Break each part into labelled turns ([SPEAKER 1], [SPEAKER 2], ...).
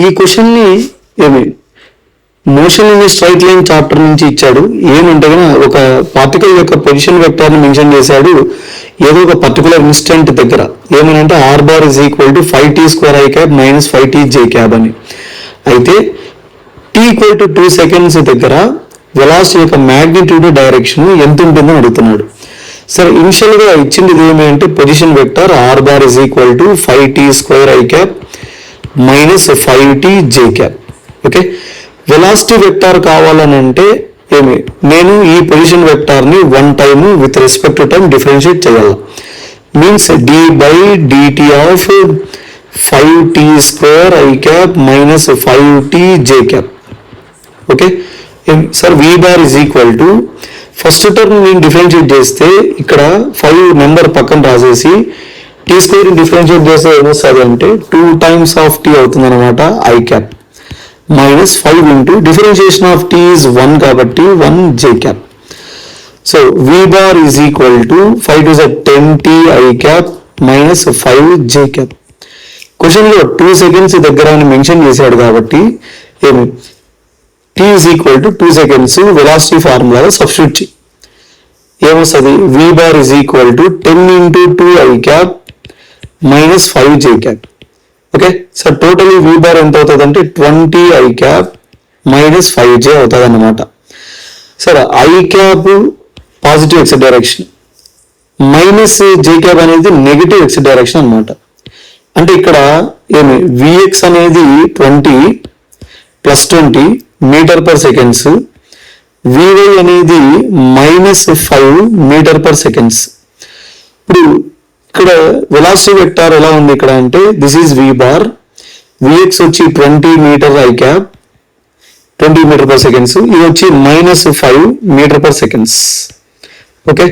[SPEAKER 1] ఈ క్వశ్చన్ని ఏమి motion in straight line chapter నుంచి ఇచ్చాడు. ఏమంటే ఒక పార్టికల్ యొక్క పొజిషన్ వెక్టార్ని మెన్షన్ చేశాడు ఏదో ఒక పర్టికులర్ ఇన్స్టెంట్ దగ్గర. ఏమనంటే r bar is equal to 5t² i cap minus 5tj cap అని. అయితే t equal to 2 seconds దగ్గర వెలాసిటీ యొక్క మ్యాగ్నిట్యూడ్ డైరెక్షన్ ఎంత ఉంటుందని అడుగుతున్నాడు. సరే, ఇనిషియల్ గా ఇచ్చింది ఏమంటే position vector r bar is equal to 5t² i cap minus 5tj cap. Okay, velocity vector కావాలని అంటే నేను ఈ పొజిషన్ వెక్టార్ ని one time with respect to time differentiate చేయాలి. Means d by dt of 5t² i cap minus 5tj cap. Okay sir, v bar is equal to first term నేను differentiate చేస్తే ఇక్కడ 5 number పక్కన రాసేసి t² differentiate చేస్తే ఏమొస్తుంది అంటే 2 times of t అవుతుంది అనమాట i cap minus 5 into differentiation of t is 1 కాబట్టి 1 j cap. So v bar is equal to 5 to the 10t i cap minus 5 j cap. Question లో 2 seconds దగ్గర అని mention చేశాడు కాబట్టి t is equal to 2 seconds velocity ఫార్ములాలో substitute చేయి. ఏమొస్తుంది? v bar is equal to 10 into 2 i cap minus 5 j cap. Okay sir, totally v bar ఎంత అవుతుంది అంటే 20 i cap minus 5j అవుతుంది అన్నమాట. సరే, i cap positive x direction minus j cap అనేది నెగిటివ్ ఎక్స్ డైరెక్షన్ అనమాట. అంటే ఇక్కడ vx అనేది 20 plus 20 meter per seconds, vy అనేది మైనస్ 5 మీటర్ పర్ సెకండ్స్. ఇప్పుడు ఇక్కడ వెలాసిటీ వెక్టార్ ఎలా ఉంది ఇక్కడ అంటే this is v bar, vx వచ్చి 20 meter i cap 20 meter per seconds, ఇది వచ్చి minus 5 meter per seconds. Okay,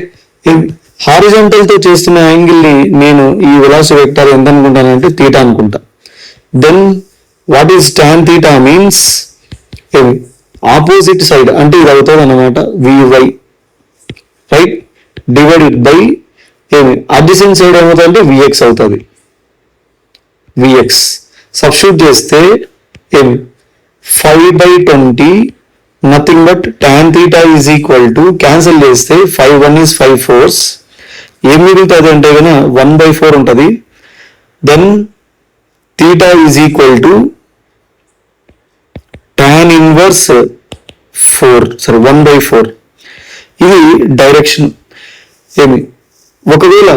[SPEAKER 1] horizontal తో చేస్తున్న యాంగిల్ ని నేను ఈ వెలాసిటీ వెక్టార్ ఎంత అనుకుంటానంటే θ అనుకుంటా. Then what is tan θ means opposite side అంటే ఇది అవుతుంది అన్నమాట vy right divided by adjacent side ఏమవుతుంది అంటే vx అవుతుంది. vx సబ్స్టిట్యూట్ చేస్తే 5/20 nothing but tan θ is equal to cancel చేస్తే 5 1 is 5 4s ఏం మిగులుతుంది అంటే 1/4 ఉంటుంది. Then θ is equal to tan inverse 1/4. ఇది డైరెక్షన్. ఒకవేళ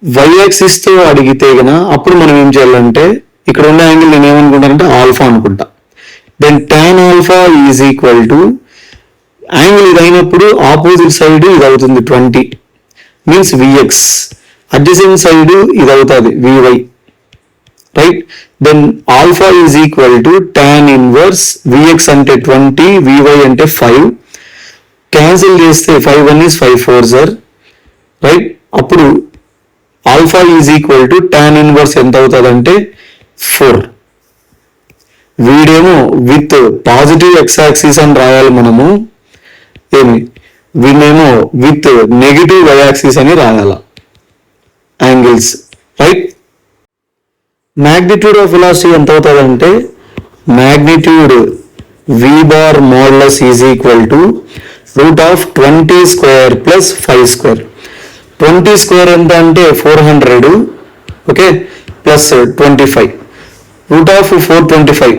[SPEAKER 1] y యాక్సిస్ తో అడిగితే అప్పుడు మనం ఏం చేయాలంటే ఇక్కడ ఉన్న యాంగిల్ నేను ఏమనుకుంటానంటే ఆల్ఫా అనుకుంటా. Then tan alpha is equal to angle ఇది అయినప్పుడు ఆపోజిట్ సైడ్ ఇది అవుతుంది 20 మీన్స్ vx, అడ్జసెంట్ సైడ్ ఇది అవుతుంది vy right. Then alpha is equal to tan inverse vx అంటే 20 vy అంటే 5 క్యాన్సిల్ చేస్తే 5 1 is 5 4s రైట్. అప్పుడు alpha is equal to tan inverse ఎంత అవుతుంది అంటే 4. వీడేమో విత్ పాజిటివ్ ఎక్స్ యాక్సిస్ అని రాయాలి మనము, వీడేమో విత్ నెగిటివ్ వై యాక్సిస్ అని రాయాల angles right. Magnitude of velocity ఎంత అవుతుంది అంటే magnitude v bar modulus is equal to √20² plus 5². 20² ఎంత అంటే 400 ఓకే ప్లస్ 25 √425.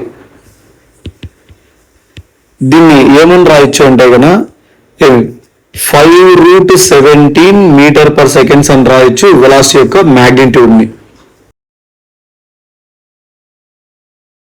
[SPEAKER 1] దీన్ని ఏమని రాయొచ్చు అంటే 5√17 మీటర్ పర్ సెకండ్స్ అని రాయొచ్చు వెలాసిటీ యొక్క మ్యాగ్నిట్యూడ్ ని.